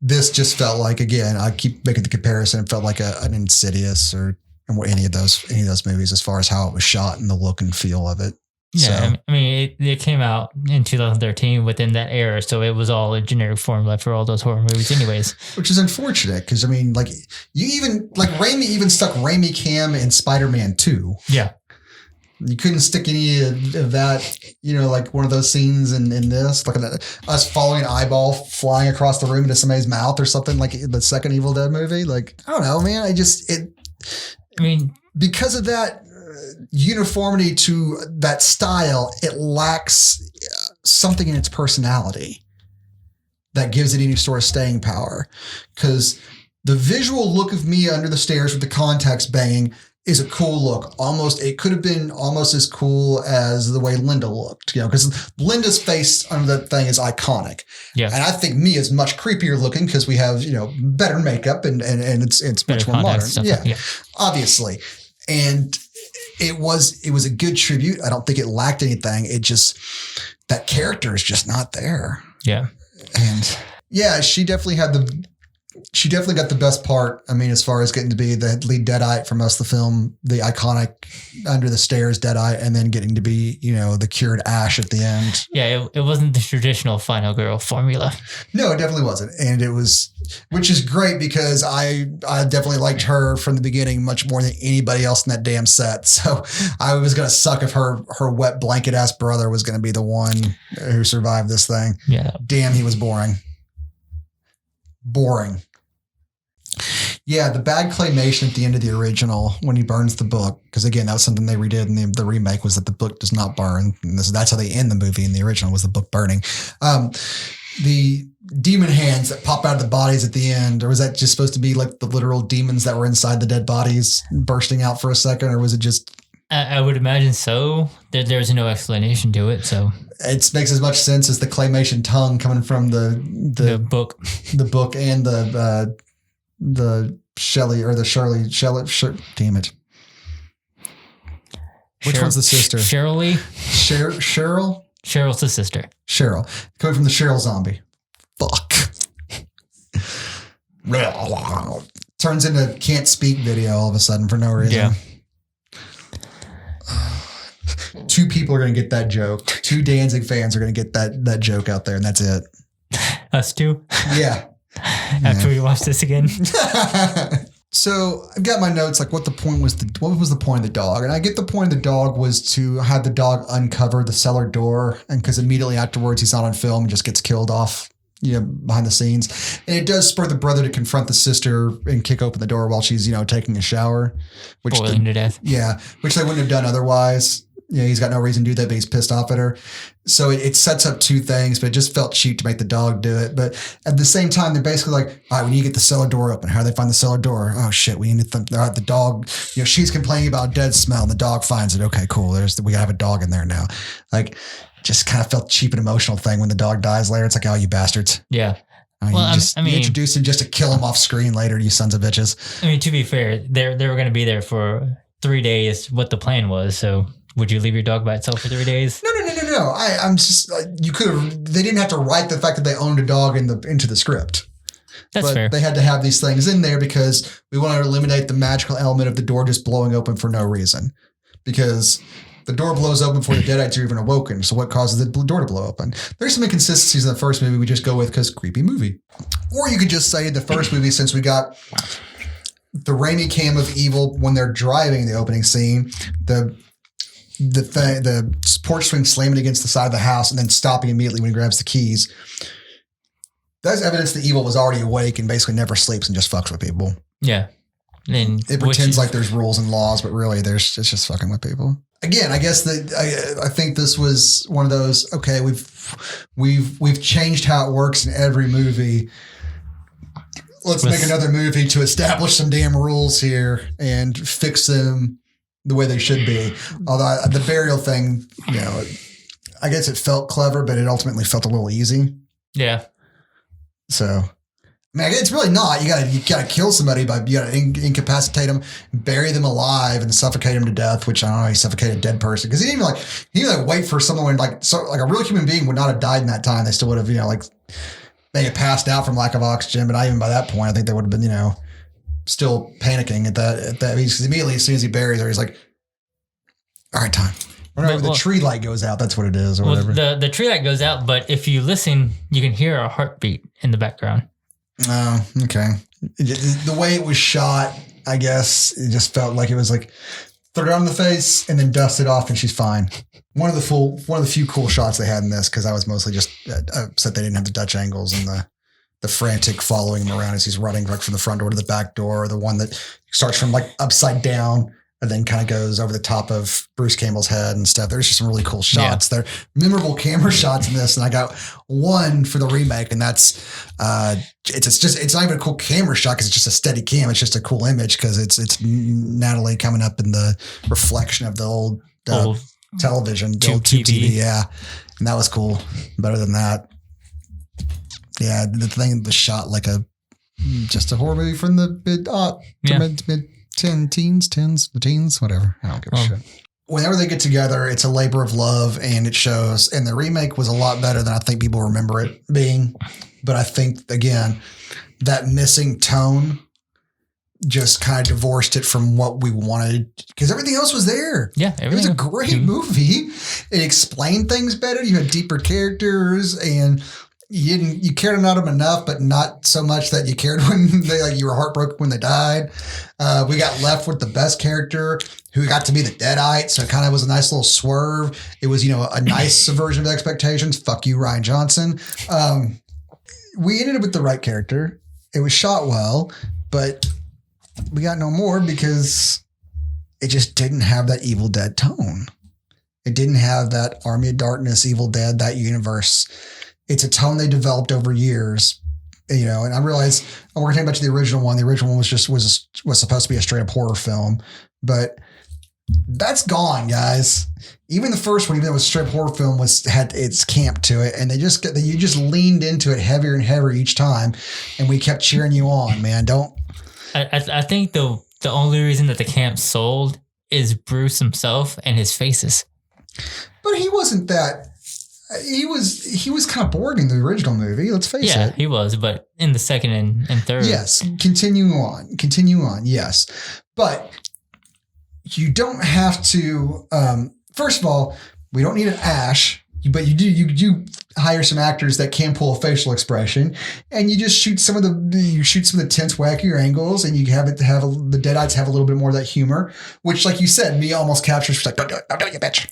this just felt like, again, I keep making the comparison, it felt like an Insidious or any of those movies as far as how it was shot and the look and feel of it. Yeah, So, I mean, it came out in 2013 within that era, so it was all a generic formula for all those horror movies anyways. which is unfortunate because, I mean, like, Raimi even stuck Raimi Cam in Spider-Man 2. Yeah. You couldn't stick any of that, like one of those scenes in this, like us following an eyeball flying across the room into somebody's mouth or something like the second Evil Dead movie. Like, I don't know, man. Because of that uniformity to that style, it lacks something in its personality that gives it any sort of staying power. Because the visual look of Mia under the stairs with the contacts banging is a cool look. It could have been almost as cool as the way Linda looked, because Linda's face under that thing is iconic. Yeah. And I think Mia's much creepier looking because we have, better makeup and it's much more modern. Yeah, obviously. And it was a good tribute. I don't think it lacked anything. It just, that character is just not there. Yeah. And yeah, she definitely got the best part. I mean, as far as getting to be the lead Deadite for most of the film, the iconic under the stairs Deadite, and then getting to be, the cured Ash at the end. Yeah, it wasn't the traditional final girl formula. No, it definitely wasn't. And which is great because I definitely liked her from the beginning much more than anybody else in that damn set. So I was going to suck if her wet blanket ass brother was going to be the one who survived this thing. Yeah. Damn, he was boring. Yeah, the bad claymation at the end of the original when he burns the book, because again, that was something they redid in the remake, was that the book does not burn. And that's how they end the movie in the original, was the book burning. The demon hands that pop out of the bodies at the end, or was that just supposed to be like the literal demons that were inside the dead bodies bursting out for a second, or was it just... I would imagine so. There's no explanation to it, so... It makes as much sense as the claymation tongue coming from the book. The book and the Shelley or the Shirley, damn it. Which one's the sister? Cheryl? Cheryl? Cheryl's the sister. Cheryl. Coming from the Cheryl zombie. Fuck. Turns into can't speak video all of a sudden for no reason. Yeah. 2 people are going to get that joke. 2 Danzig fans are going to get that joke out there, and that's it. Us too. Yeah. After we watch this again. So I've got my notes like what was the point of the dog? And I get the point of the dog was to have the dog uncover the cellar door, and because immediately afterwards he's not on film and just gets killed off, behind the scenes. And it does spur the brother to confront the sister and kick open the door while she's, taking a shower. Boiling to death. Yeah, which they wouldn't have done otherwise. He's got no reason to do that, but he's pissed off at her. So it sets up 2 things, but it just felt cheap to make the dog do it. But at the same time, they're basically like, all right, we need to get the cellar door open. How do they find the cellar door? Oh, shit, we need the dog. She's complaining about a dead smell, and the dog finds it. Okay, cool. We got to have a dog in there now. Like, just kind of felt cheap and emotional thing when the dog dies later. It's like, oh, you bastards. Yeah. You introduced him just to kill him off screen later, you sons of bitches. I mean, to be fair, they were going to be there for 3 days, what the plan was, so... Would you leave your dog by itself for 3 days? No. I'm just you could have. They didn't have to write the fact that they owned a dog into the script. That's fair. They had to have these things in there because we wanted to eliminate the magical element of the door just blowing open for no reason. Because the door blows open before the Deadites are even awoken. So what causes the door to blow open? There's some inconsistencies in the first movie we just go with because creepy movie. Or you could just say the first movie, since we got the Raimi cam of evil when they're driving in the opening scene, the porch swing slamming against the side of the house and then stopping immediately when he grabs the keys. That's evidence the evil was already awake and basically never sleeps and just fucks with people. Yeah. And it pretends like there's rules and laws, but really it's just fucking with people. Again, I guess I think this was one of those, okay, we've changed how it works in every movie. Let's make another movie to establish some damn rules here and fix them the way they should be. Although the burial thing, I guess it felt clever, but it ultimately felt a little easy. Yeah. So, it's really not. You gotta kill somebody you gotta incapacitate them, bury them alive, and suffocate them to death. Which I don't know, he suffocated a dead person because he didn't even wait for someone like a real human being would not have died in that time. They still would have they had passed out from lack of oxygen, but not even by that point. I think they would have been still panicking at that because immediately as soon as he buries her, he's like, all right, time. The tree light goes out. That's what it is or whatever. The tree light goes out, but if you listen, you can hear a heartbeat in the background. Oh, okay. The way it was shot, I guess, it just felt like it was like throw it on the face and then dust it off and she's fine. One of the few cool shots they had in this, because I was mostly just upset they didn't have the Dutch angles and the frantic following him around as he's running from the front door to the back door, the one that starts from upside down and then kind of goes over the top of Bruce Campbell's head and stuff. There's just some really cool shots. Yeah. They're memorable camera shots in this. And I got one for the remake, and that's it's not even a cool camera shot because it's just a steady cam. It's just a cool image because it's Natalie coming up in the reflection of the old television, the old tube TV. Yeah. And that was cool. Better than that. Yeah, the thing was shot like just a horror movie from the mid teens, whatever. I don't give a shit. Whenever they get together, it's a labor of love, and it shows. And the remake was a lot better than I think people remember it being. But I think, again, that missing tone just kind of divorced it from what we wanted because everything else was there. Yeah, it was a great movie. It explained things better. You had deeper characters, and you cared about them enough, but not so much that you cared when you were heartbroken when they died. We got left with the best character who got to be the Deadite, so it kind of was a nice little swerve. It was a nice subversion of expectations. Fuck you, Rian Johnson. We ended up with the right character. It was shot well, but we got no more because it just didn't have that Evil Dead tone. It didn't have that Army of Darkness, Evil Dead, that universe. It's a tone they developed over years, and I realize we're going to take back to the original one. The original one was supposed to be a straight up horror film, but that's gone, guys. Even the first one, even though it was a straight up horror film, had its camp to it, and you just leaned into it heavier and heavier each time, and we kept cheering you on, man. I think the only reason that the camp sold is Bruce himself and his faces. But he wasn't that. He was kind of boring in the original movie. Let's face it. Yeah, he was. But in the second and third, yes. Continue on. Yes, but you don't have to first of all, we don't need an Ash. But you do hire some actors that can pull a facial expression, and you just shoot some of the tense, wackier angles, and you have the Deadites have a little bit more of that humor, which, like you said, me almost captures like don't do it, you bitch.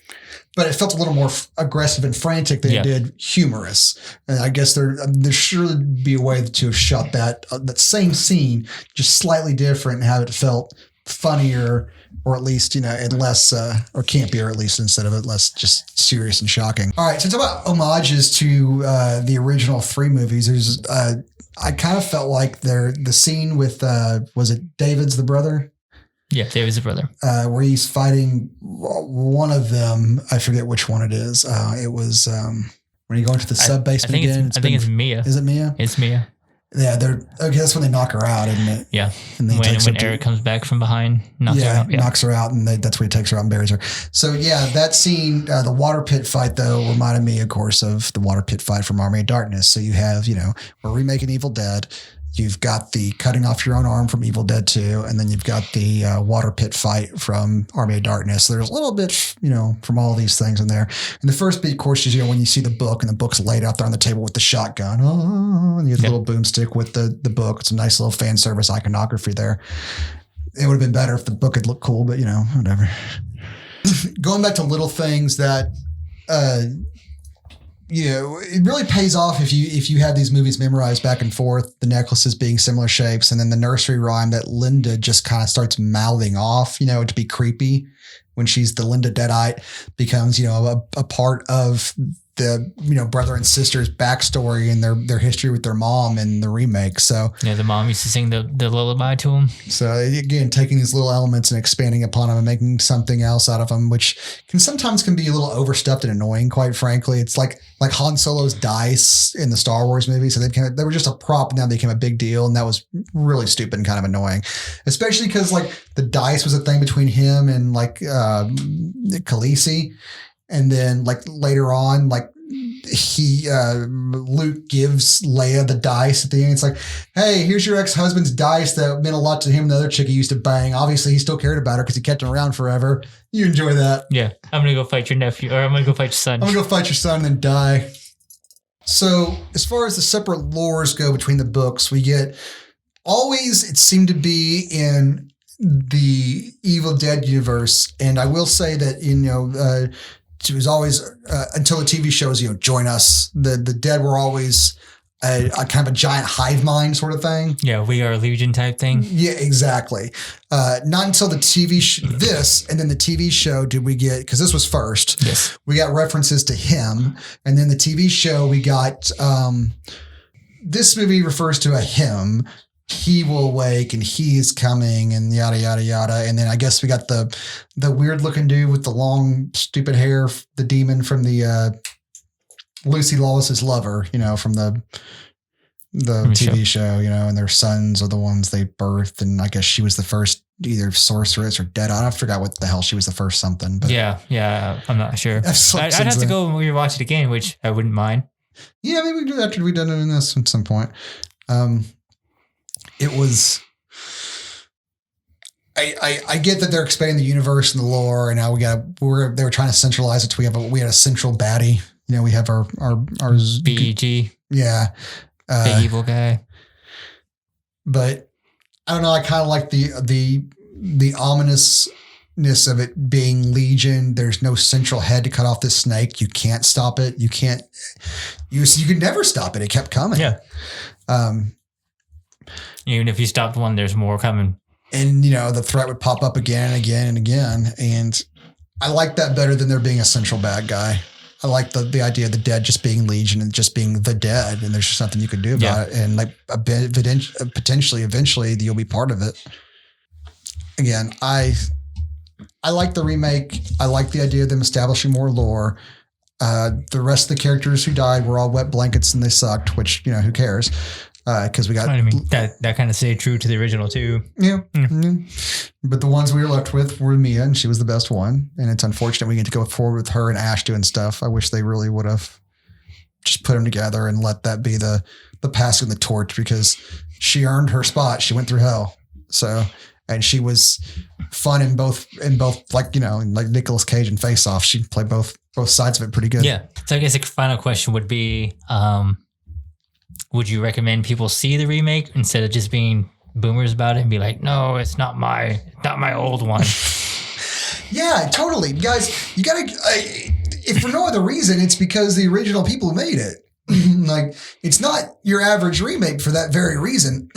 But it felt a little more aggressive and frantic than it did humorous. And I guess there should be a way to have shot that same scene just slightly different and have it felt funnier. Or at least, and less, or campier at least, instead of it less just serious and shocking. All right, so talk about homages to the original 3 movies. There's, I kind of felt like the scene with, was it David's the brother? Yeah, David's the brother. Where he's fighting one of them. I forget which one it is. It was when you go into the sub basement again. I think it's Mia. Is it Mia? It's Mia. Yeah, that's when they knock her out, isn't it? Yeah. And when Eric comes back from behind, knocks her out. Yeah, knocks her out, and that's when he takes her out and buries her. So, yeah, that scene, the water pit fight, though, reminded me, of course, of the water pit fight from Army of Darkness. So you have, we're remaking Evil Dead. You've got the cutting off your own arm from Evil Dead 2, and then you've got the water pit fight from Army of Darkness. So there's a little bit, from all these things in there. And the first beat, of course, is, when you see the book, and the book's laid out there on the table with the shotgun. Oh, and you have the little boomstick with the book. It's a nice little fan service iconography there. It would have been better if the book had looked cool, but, whatever. Going back to little things that... it really pays off if you have these movies memorized back and forth, the necklaces being similar shapes, and then the nursery rhyme that Linda just kind of starts mouthing off, to be creepy when she's the Linda Deadite becomes, a part of the, brother and sister's backstory and their history with their mom in the remake. So yeah, the mom used to sing the lullaby to him. So again, taking these little elements and expanding upon them and making something else out of them, which sometimes can be a little overstuffed and annoying, quite frankly. It's like Han Solo's dice in the Star Wars movie. So they were just a prop, and now they became a big deal. And that was really stupid and kind of annoying, especially because the dice was a thing between him and Khaleesi. And then later on, Luke gives Leia the dice at the end. It's like, hey, here's your ex-husband's dice that meant a lot to him and the other chick he used to bang. Obviously, he still cared about her because he kept him around forever. You enjoy that. Yeah. I'm going to go fight your nephew, or I'm going to go fight your son. I'm going to go fight your son and then die. So as far as the separate lores go between the books, we get always, it seemed to be in the Evil Dead universe. And I will say that, it was always until the TV shows, join us. The dead were always a kind of a giant hive mind sort of thing. Yeah, we are Legion type thing. Yeah, exactly. Not until the TV this and then the TV show did we get, because this was first. Yes, we got references to him, and then the TV show we got. This movie refers to a him. He will awake and he is coming and yada, yada, yada. And then I guess we got the weird looking dude with the long, stupid hair, the demon from the Lucy Lawless's lover, from the TV show, and their sons are the ones they birthed. And I guess she was the first either sorceress or dead. I forgot what the hell she was the first something. But yeah. I'm not sure. I'd have to go when we watch it again, which I wouldn't mind. Yeah, maybe we do after we've done it in this at some point. It was. I get that they're expanding the universe and the lore, and now they were trying to centralize it. We had a central baddie. We have our BEG. Yeah, big evil guy. But I don't know. I kind of like the ominousness of it being Legion. There's no central head to cut off this snake. You can't stop it. You can't. You could never stop it. It kept coming. Yeah. Even if you stopped one, there's more coming. And, the threat would pop up again and again and again. And I like that better than there being a central bad guy. I like the idea of the dead just being Legion and just being the dead. And there's just nothing you can do about it. And potentially, eventually, you'll be part of it. Again, I like the remake. I like the idea of them establishing more lore. The rest of the characters who died were all wet blankets and they sucked, which, who cares? Because we got that kind of stayed true to the original too. Yeah. But the ones we were left with were Mia, and she was the best one. And it's unfortunate we get to go forward with her and Ash doing stuff. I wish they really would have just put them together and let that be the passing the torch, because she earned her spot. She went through hell. So, and she was fun in both like like Nicolas Cage and Face Off. She played both sides of it pretty good. Yeah. So I guess the final question would be, would you recommend people see the remake instead of just being boomers about it and be like, no, it's not my old one? Yeah, totally. Guys, you gotta, if for no other reason, it's because the original people made it. Like, it's not your average remake for that very reason.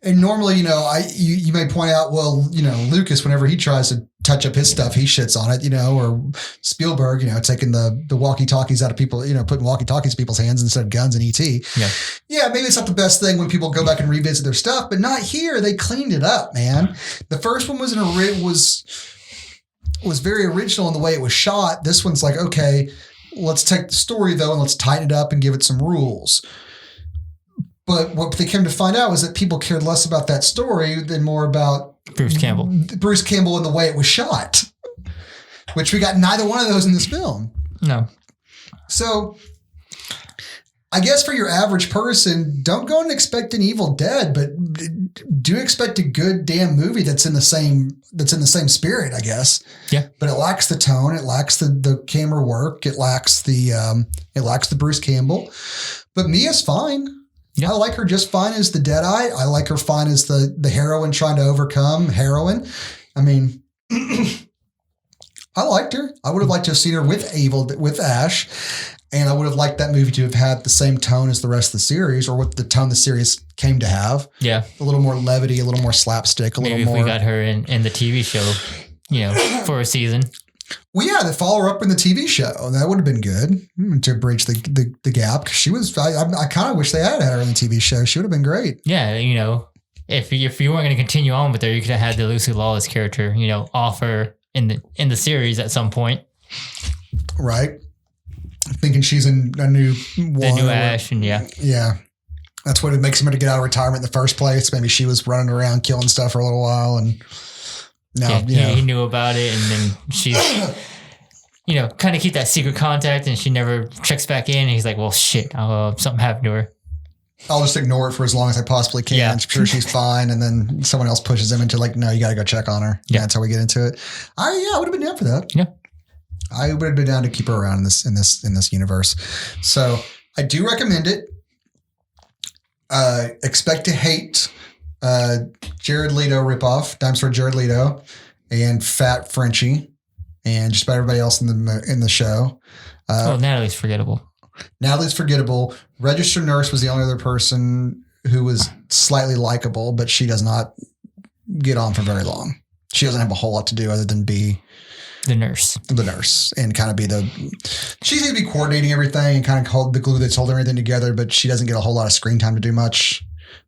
And normally, you may point out, well, Lucas, whenever he tries to touch up his stuff, he shits on it, or Spielberg, taking the walkie-talkies out of people, putting walkie-talkies in people's hands instead of guns in E.T. Yeah, maybe it's not the best thing when people go back and revisit their stuff, but not here. They cleaned it up, man. The first one was very original in the way it was shot. This one's like, okay, let's take the story though and let's tighten it up and give it some rules. But what they came to find out was that people cared less about that story than more about Bruce Campbell and the way it was shot, which we got neither one of those in this film. No. So I guess for your average person, don't go and expect an Evil Dead, but do expect a good damn movie that's in the same spirit, I guess. Yeah. But it lacks the tone, it lacks the camera work, it lacks the Bruce Campbell. But Mia's fine. Yeah. I like her just fine as the Deadeye. I like her fine as the heroine trying to overcome heroin. I mean, I liked her. I would have liked to have seen her with Ash. And I would have liked that movie to have had the same tone as the rest of the series, or what the tone the series came to have. Yeah. A little more levity, a little more slapstick, a little more. Maybe if we got her in the TV show, for a season. Well, yeah, the follow her up in the TV show. That would have been good to bridge the gap. She was, I kind of wish they had her in the TV show. She would have been great. Yeah, if you weren't going to continue on with her, you could have had the Lucy Lawless character, offer in the series at some point. Right. Thinking she's in a new one. The new Ash, and yeah. Yeah. That's what it makes him to get out of retirement in the first place. Maybe she was running around killing stuff for a little while, and now he knew about it, and then she's kind of keep that secret contact, and she never checks back in, and he's like, well, shit, something happened to her. I'll just ignore it for as long as I possibly can. Yeah. I'm sure she's fine, and then someone else pushes him into like, no, you got to go check on her. Yeah, that's how we get into it. I would have been down for that. Yeah. I would have been down to keep her around in this universe. So I do recommend it. Expect to hate Jared Leto ripoff, Dime Store Jared Leto, and Fat Frenchie, and just about everybody else in the show. Natalie's forgettable. Natalie's forgettable. Registered Nurse was the only other person who was slightly likable, but she does not get on for very long. She doesn't have a whole lot to do other than be the nurse, and kind of be she's going to be coordinating everything and kind of hold the glue that's holding everything together, but she doesn't get a whole lot of screen time to do much.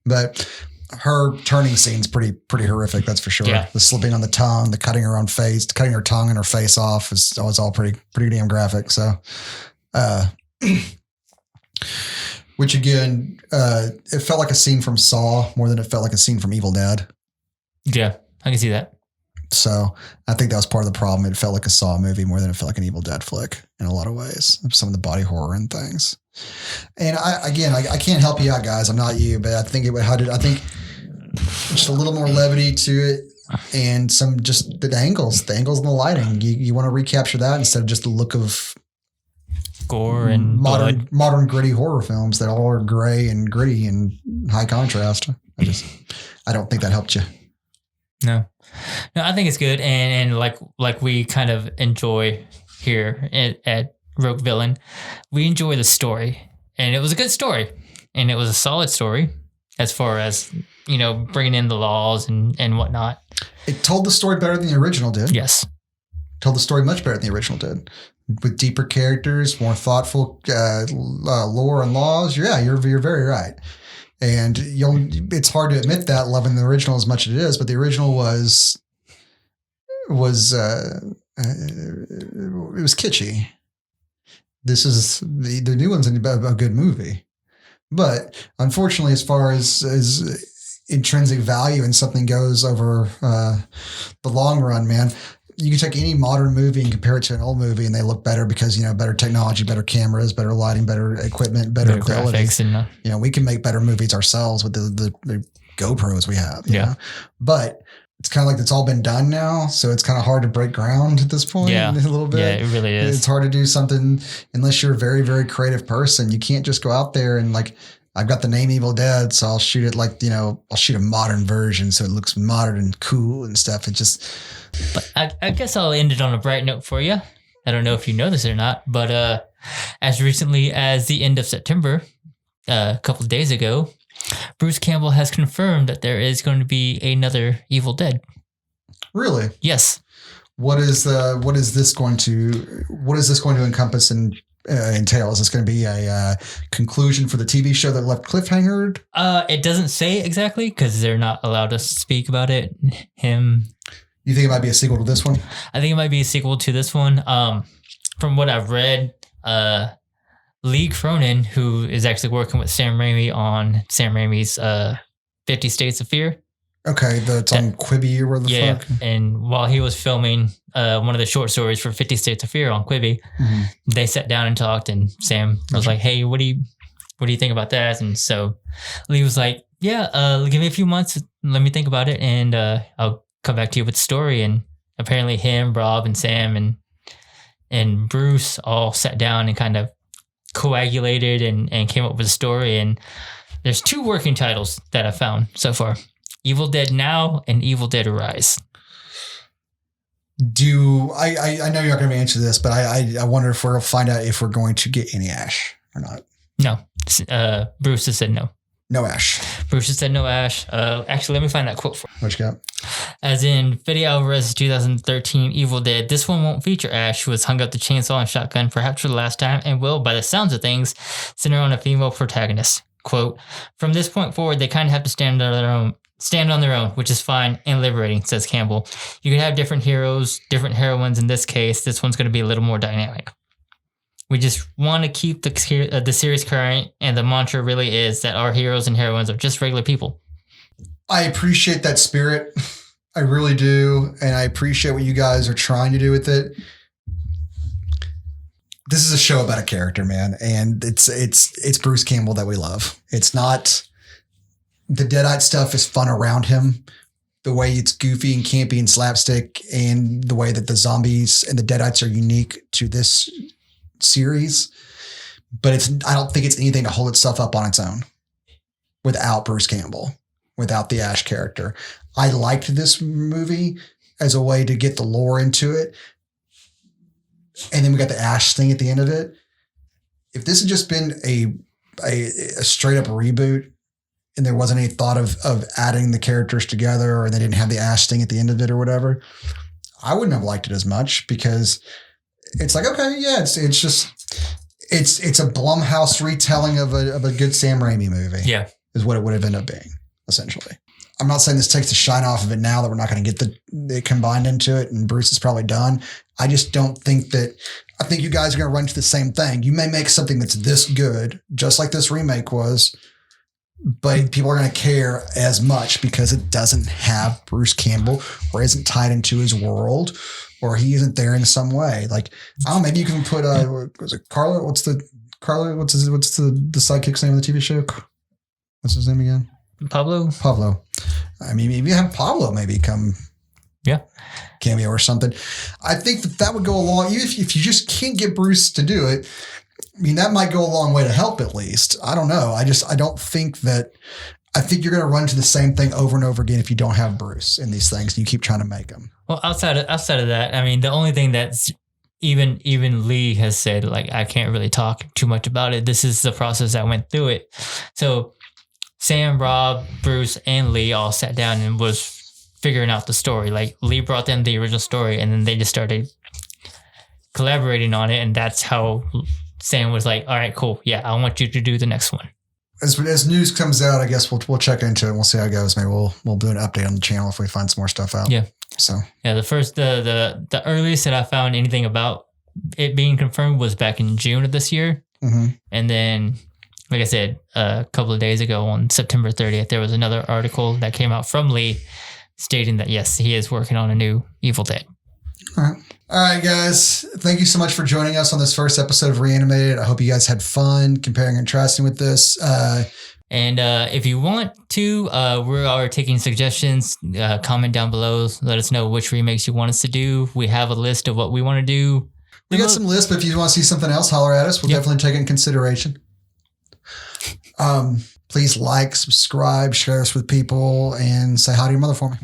But her turning scene's pretty horrific. That's for sure. Yeah. The slipping on the tongue, the cutting her tongue and her face off is all pretty damn graphic. So, which again, it felt like a scene from Saw more than it felt like a scene from Evil Dead. Yeah, I can see that. So I think that was part of the problem. It felt like a Saw movie more than it felt like an Evil Dead flick in a lot of ways. Some of the body horror and things. And I can't help you out, guys. I'm not you, but I think I think just a little more levity to it, and some just the angles and the lighting. You want to recapture that instead of just the look of gore and modern gritty horror films that all are gray and gritty and high contrast. I don't think that helped you. No, I think it's good, and like we kind of enjoy here at Rogue Villain, we enjoy the story, and it was a good story, and it was a solid story as far as bringing in the laws and whatnot. It told the story better than the original did. Yes, told the story much better than the original did, with deeper characters, more thoughtful lore and laws. Yeah, you're very right. And it's hard to admit that loving the original as much as it is, but the original was it was kitschy. This is the new one's a good movie, but unfortunately, as far as intrinsic value and something goes over the long run, man. You can take any modern movie and compare it to an old movie, and they look better because better technology, better cameras, better lighting, better equipment, better ability. Graphics, and we can make better movies ourselves with the GoPros we have. You Yeah. know? But it's kind of like it's all been done now. So it's kind of hard to break ground at this point a little bit. Yeah, it really is. It's hard to do something unless you're a very, very creative person. You can't just go out there and like, I've got the name Evil Dead, so I'll shoot it like, I'll shoot a modern version so it looks modern and cool and stuff. It just... But I guess I'll end it on a bright note for you. I don't know if you know this or not, but as recently as the end of September, a couple of days ago, Bruce Campbell has confirmed that there is going to be another Evil Dead. Really? Yes. What is this going to encompass and entail? Is this going to be a conclusion for the TV show that left cliffhangered? It doesn't say exactly because they're not allowed to speak about it. You think it might be a sequel to this one? I think it might be a sequel to this one. From what I've read, Lee Cronin, who is actually working with Sam Raimi on Sam Raimi's 50 States of Fear. Okay, it's on Quibi or where the fuck? Yeah, and while he was filming one of the short stories for 50 States of Fear on Quibi, they sat down and talked, and Sam was like, hey, what do you think about that? And so Lee was like, yeah, give me a few months, let me think about it, and I'll come back to you with the story. And apparently him, Rob, and Sam, and Bruce all sat down and kind of coagulated and came up with a story. And there's 2 working titles that I found so far: Evil Dead Now and Evil Dead Arise. I know you're not going to answer this, but I wonder if we'll find out if we're going to get any Ash or not. No. Bruce has said no. No Ash. Bruce has said no Ash. Actually, let me find that quote for you. What you got? As in Fede Alvarez's 2013 Evil Dead, this one won't feature Ash, who has hung up the chainsaw and shotgun perhaps for the last time, and will, by the sounds of things, center on a female protagonist. Quote, from this point forward, they kind of have to stand on their own, which is fine and liberating, says Campbell. You can have different heroes, different heroines. In this case, this one's going to be a little more dynamic. We just want to keep the series current, and the mantra really is that our heroes and heroines are just regular people. I appreciate that spirit. I really do. And I appreciate what you guys are trying to do with it. This is a show about a character, man. And it's Bruce Campbell that we love. It's not... The Deadite stuff is fun around him. The way it's goofy and campy and slapstick, and the way that the zombies and the Deadites are unique to this series. But I don't think it's anything to hold itself up on its own without Bruce Campbell, without the Ash character. I liked this movie as a way to get the lore into it. And then we got the Ash thing at the end of it. If this had just been a straight up reboot, and there wasn't any thought of adding the characters together, or they didn't have the Ash thing at the end of it or whatever, I wouldn't have liked it as much, because it's like, okay, yeah, it's a Blumhouse retelling of a good Sam Raimi movie. Yeah. Is what it would have ended up being, essentially. I'm not saying this takes the shine off of it now that we're not going to get it combined into it, and Bruce is probably done. I just don't think that... I think you guys are going to run into the same thing. You may make something that's this good, just like this remake was, but people are going to care as much because it doesn't have Bruce Campbell, or isn't tied into his world, or he isn't there in some way. Like, I don't know, maybe you can put, was it Carla? What's the sidekick's name of the TV show? What's his name again? Pablo. I mean, maybe have Pablo maybe come cameo or something. I think that would go along. Even if you just can't get Bruce to do it, I mean, that might go a long way to help at least. I don't know. I don't think that... I think you're going to run into the same thing over and over again if you don't have Bruce in these things and you keep trying to make them. Well, outside of that, I mean, the only thing that's even Lee has said, like, I can't really talk too much about it. This is the process that went through it. So Sam, Rob, Bruce, and Lee all sat down and was figuring out the story. Like, Lee brought them the original story, and then they just started collaborating on it, and that's how Sam was like, all right, cool. Yeah, I want you to do the next one. As news comes out, I guess we'll check into it and we'll see how it goes. Maybe we'll do an update on the channel if we find some more stuff out. Yeah. So yeah, the earliest that I found anything about it being confirmed was back in June of this year. Mm-hmm. And then, like I said, a couple of days ago on September 30th, there was another article that came out from Lee stating that, yes, he is working on a new Evil Dead. All right. All right, guys. Thank you so much for joining us on this first episode of Reanimated. I hope you guys had fun comparing and contrasting with this. And if you want to, we are taking suggestions. Comment down below. Let us know which remakes you want us to do. We have a list of what we want to do. We got some lists, but if you want to see something else, holler at us. We'll definitely take it in consideration. Please like, subscribe, share us with people, and say hi to your mother for me.